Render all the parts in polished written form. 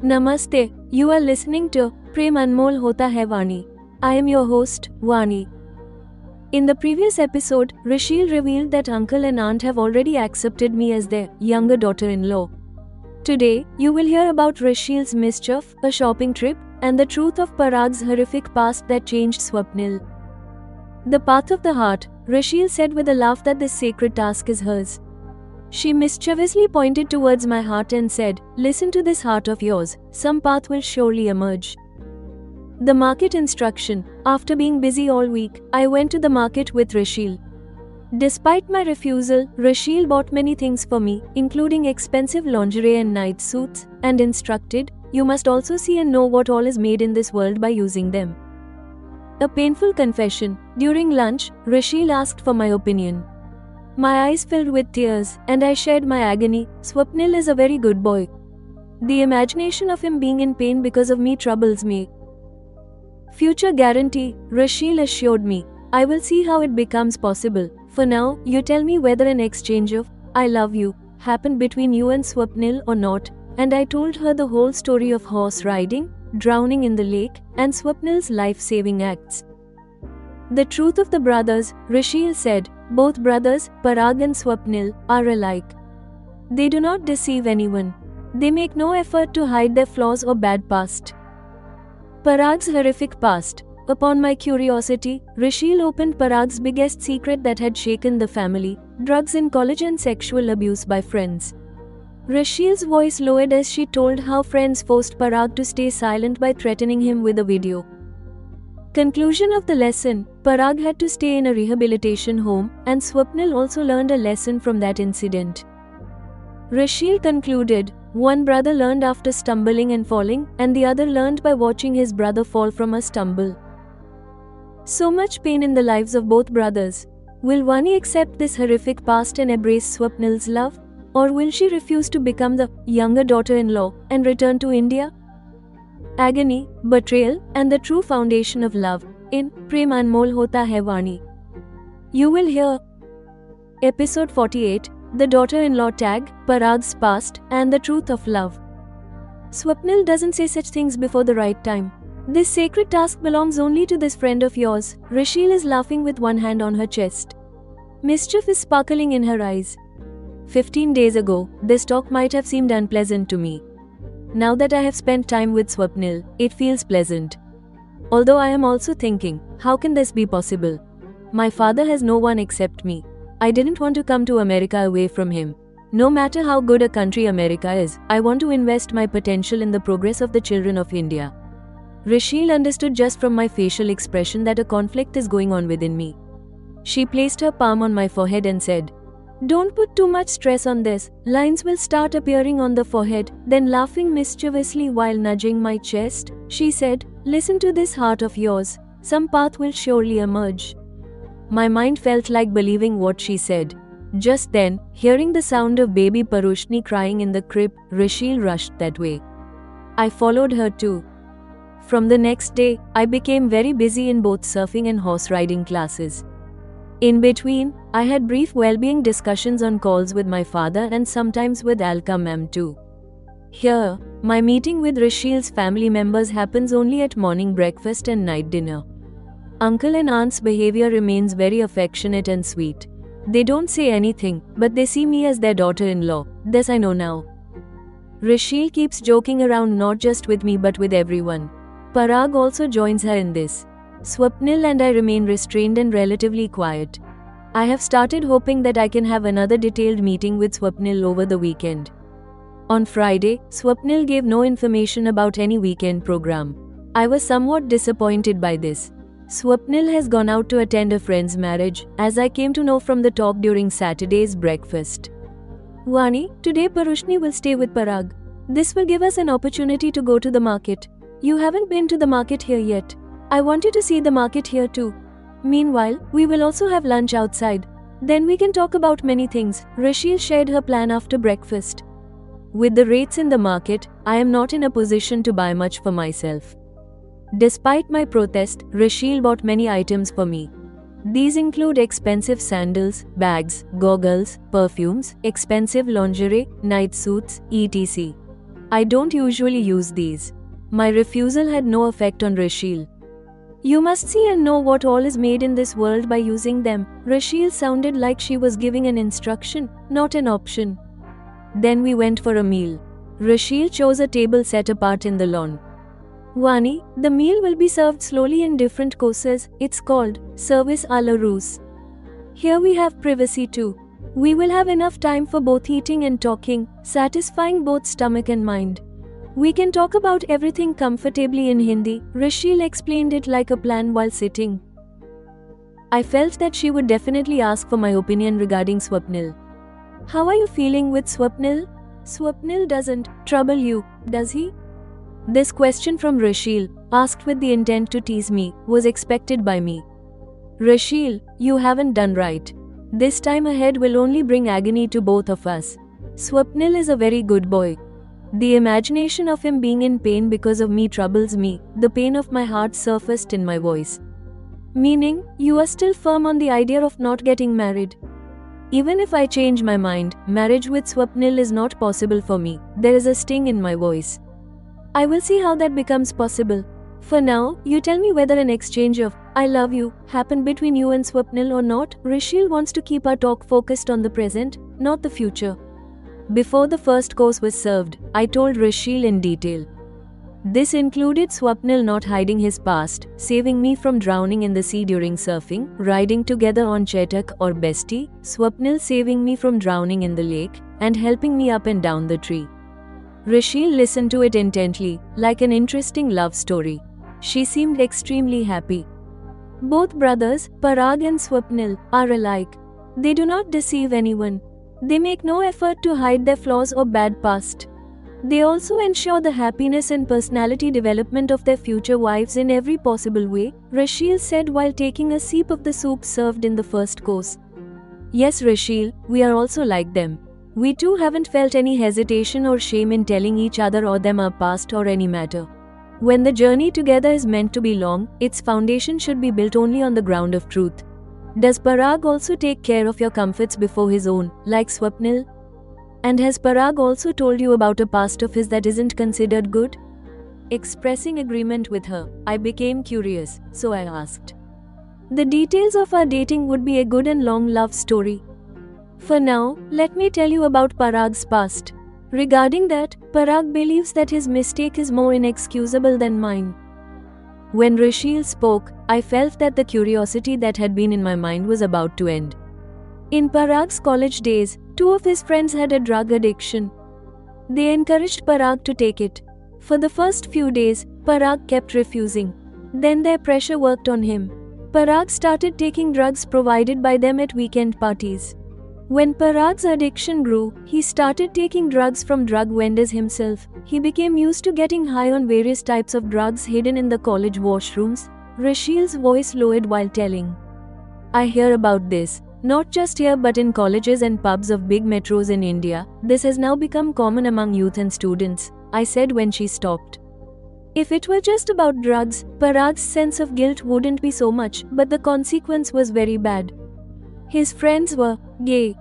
Namaste, you are listening to Prem Anmol Hota Hai Vani. I am your host, Vani. In the previous episode, Rashil revealed that uncle and aunt have already accepted me as their younger daughter-in-law. Today, you will hear about Rashil's mischief, a shopping trip, and the truth of Parag's horrific past that changed Swapnil. The path of the heart, Rashil said with a laugh that this sacred task is hers. She mischievously pointed towards my heart and said, "Listen to this heart of yours, some path will surely emerge." The market instruction. After being busy all week, I went to the market with Rashil. Despite my refusal, Rashil bought many things for me, including expensive lingerie and night suits, and instructed, "You must also see and know what all is made in this world by using them." A painful confession. During lunch, Rashil asked for my opinion. My eyes filled with tears, and I shared my agony. Swapnil is a very good boy. The imagination of him being in pain because of me troubles me. Future guarantee, Rashil assured me. I will see how it becomes possible. For now, you tell me whether an exchange of "I love you" happened between you and Swapnil or not, and I told her the whole story of horse riding, drowning in the lake, and Swapnil's life-saving acts. The truth of the brothers, Rashil said. Both brothers, Parag and Swapnil, are alike. They do not deceive anyone. They make no effort to hide their flaws or bad past. Parag's horrific past. Upon my curiosity, Rashil opened Parag's biggest secret that had shaken the family: drugs in college and sexual abuse by friends. Rashil's voice lowered as she told how friends forced Parag to stay silent by threatening him with a video. Conclusion of the lesson. Parag had to stay in a rehabilitation home, and Swapnil also learned a lesson from that incident. Rashil concluded, one brother learned after stumbling and falling, and the other learned by watching his brother fall from a stumble. So much pain in the lives of both brothers. Will Vani accept this horrific past and embrace Swapnil's love? Or will she refuse to become the younger daughter-in-law and return to India? Agony, betrayal, and the true foundation of love, in Prem Anmol Hota Hai Vani. You will hear Episode 48, The Daughter-in-Law Tag, Parag's Past, and the Truth of Love. Swapnil doesn't say such things before the right time. This sacred task belongs only to this friend of yours. Rashil is laughing with one hand on her chest. Mischief is sparkling in her eyes. 15 days ago, this talk might have seemed unpleasant to me. Now that I have spent time with Swapnil, it feels pleasant. Although I am also thinking, how can this be possible? My father has no one except me. I didn't want to come to America away from him. No matter how good a country America is, I want to invest my potential in the progress of the children of India. Rashil understood just from my facial expression that a conflict is going on within me. She placed her palm on my forehead and said, "Don't put too much stress on this. Lines will start appearing on the forehead." Then laughing mischievously while nudging my chest, she said, "Listen to this heart of yours. Some path will surely emerge." My mind felt like believing what she said. Just then, hearing the sound of baby Parushni crying in the crib, Rashil rushed that way. I followed her too. From the next day, I became very busy in both surfing and horse riding classes. In between, I had brief well-being discussions on calls with my father and sometimes with Alka ma'am too. Here, my meeting with Rashil's family members happens only at morning breakfast and night dinner. Uncle and aunt's behavior remains very affectionate and sweet. They don't say anything, but they see me as their daughter-in-law. This I know now. Rashil keeps joking around not just with me but with everyone. Parag also joins her in this. Swapnil and I remain restrained and relatively quiet. I have started hoping that I can have another detailed meeting with Swapnil over the weekend. On Friday, Swapnil gave no information about any weekend program. I was somewhat disappointed by this. Swapnil has gone out to attend a friend's marriage, as I came to know from the talk during Saturday's breakfast. Vani, today Parushni will stay with Parag. This will give us an opportunity to go to the market. You haven't been to the market here yet. I want you to see the market here too. Meanwhile, we will also have lunch outside. Then we can talk about many things. Rashil shared her plan after breakfast. With the rates in the market, I am not in a position to buy much for myself. Despite my protest, Rashil bought many items for me. These include expensive sandals, bags, goggles, perfumes, expensive lingerie, night suits, etc. I don't usually use these. My refusal had no effect on Rashil. You must see and know what all is made in this world by using them. Rashil sounded like she was giving an instruction, not an option. Then we went for a meal. Rashil chose a table set apart in the lawn. Vani, the meal will be served slowly in different courses. It's called service à la Russe. Here we have privacy too. We will have enough time for both eating and talking, satisfying both stomach and mind. We can talk about everything comfortably in Hindi. Rashil explained it like a plan while sitting. I felt that she would definitely ask for my opinion regarding Swapnil. How are you feeling with Swapnil? Swapnil doesn't trouble you, does he? This question from Rashil, asked with the intent to tease me, was expected by me. Rashil, you haven't done right. This time ahead will only bring agony to both of us. Swapnil is a very good boy. The imagination of him being in pain because of me troubles me. The pain of my heart surfaced in my voice. Meaning, you are still firm on the idea of not getting married. Even if I change my mind, marriage with Swapnil is not possible for me. There is a sting in my voice. I will see how that becomes possible. For now, you tell me whether an exchange of I love you happened between you and Swapnil or not. Rashil wants to keep our talk focused on the present, not the future. Before the first course was served, I told Rashil in detail. This included Swapnil not hiding his past, saving me from drowning in the sea during surfing, riding together on Chetak or Bestie, Swapnil saving me from drowning in the lake, and helping me up and down the tree. Rashil listened to it intently, like an interesting love story. She seemed extremely happy. Both brothers, Parag and Swapnil, are alike. They do not deceive anyone. They make no effort to hide their flaws or bad past. They also ensure the happiness and personality development of their future wives in every possible way, Rashil said while taking a sip of the soup served in the first course. Yes, Rashil, we are also like them. We too haven't felt any hesitation or shame in telling each other or them our past or any matter. When the journey together is meant to be long, its foundation should be built only on the ground of truth. Does Parag also take care of your comforts before his own, like Swapnil? And has Parag also told you about a past of his that isn't considered good? Expressing agreement with her, I became curious, so I asked. The details of our dating would be a good and long love story. For now, let me tell you about Parag's past. Regarding that, Parag believes that his mistake is more inexcusable than mine. When Rashil spoke, I felt that the curiosity that had been in my mind was about to end. In Parag's college days, 2 of his friends had a drug addiction. They encouraged Parag to take it. For the first few days, Parag kept refusing. Then their pressure worked on him. Parag started taking drugs provided by them at weekend parties. When Parag's addiction grew, he started taking drugs from drug vendors himself. He became used to getting high on various types of drugs hidden in the college washrooms. Rashil's voice lowered while telling. I hear about this, not just here but in colleges and pubs of big metros in India. This has now become common among youth and students, I said when she stopped. If it were just about drugs, Parag's sense of guilt wouldn't be so much, but the consequence was very bad. His friends were gay.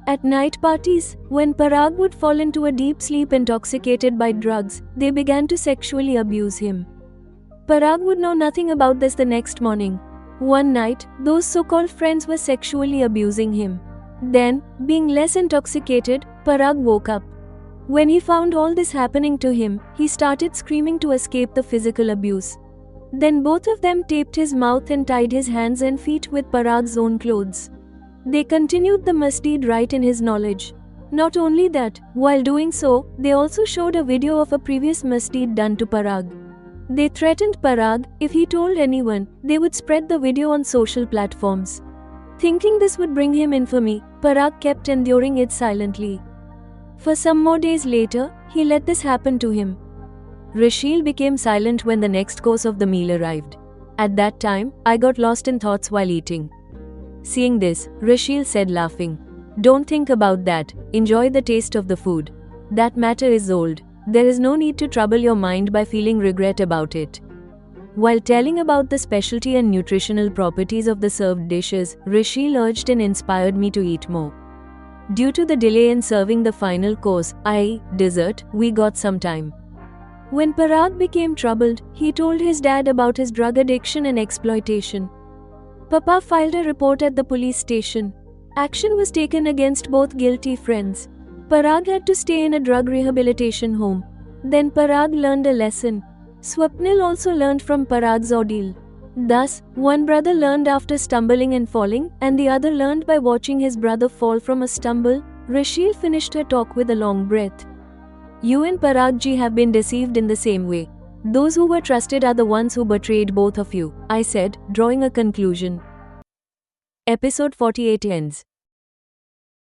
At night parties, when Parag would fall into a deep sleep intoxicated by drugs, they began to sexually abuse him. Parag would know nothing about this the next morning. One night, those so-called friends were sexually abusing him. Then, being less intoxicated, Parag woke up. When he found all this happening to him, he started screaming to escape the physical abuse. Then both of them taped his mouth and tied his hands and feet with Parag's own clothes. They continued the misdeed right in his knowledge. Not only that, while doing so, they also showed a video of a previous misdeed done to Parag. They threatened Parag, if he told anyone, they would spread the video on social platforms. Thinking this would bring him infamy, Parag kept enduring it silently. For some more days later, he let this happen to him. Rashil became silent when the next course of the meal arrived. At that time, I got lost in thoughts while eating. Seeing this, Rashil said laughing, Don't think about that, enjoy the taste of the food. That matter is old. There is no need to trouble your mind by feeling regret about it. While telling about the specialty and nutritional properties of the served dishes, Rashil urged and inspired me to eat more. Due to the delay in serving the final course, i.e., dessert, we got some time. When Parag became troubled, he told his dad about his drug addiction and exploitation. Papa filed a report at the police station. Action was taken against both guilty friends. Parag had to stay in a drug rehabilitation home. Then Parag learned a lesson. Swapnil also learned from Parag's ordeal. Thus, one brother learned after stumbling and falling, and the other learned by watching his brother fall from a stumble. Rashil finished her talk with a long breath. You and Parag ji have been deceived in the same way. Those who were trusted are the ones who betrayed both of you, I said, drawing a conclusion. Episode 48 ends.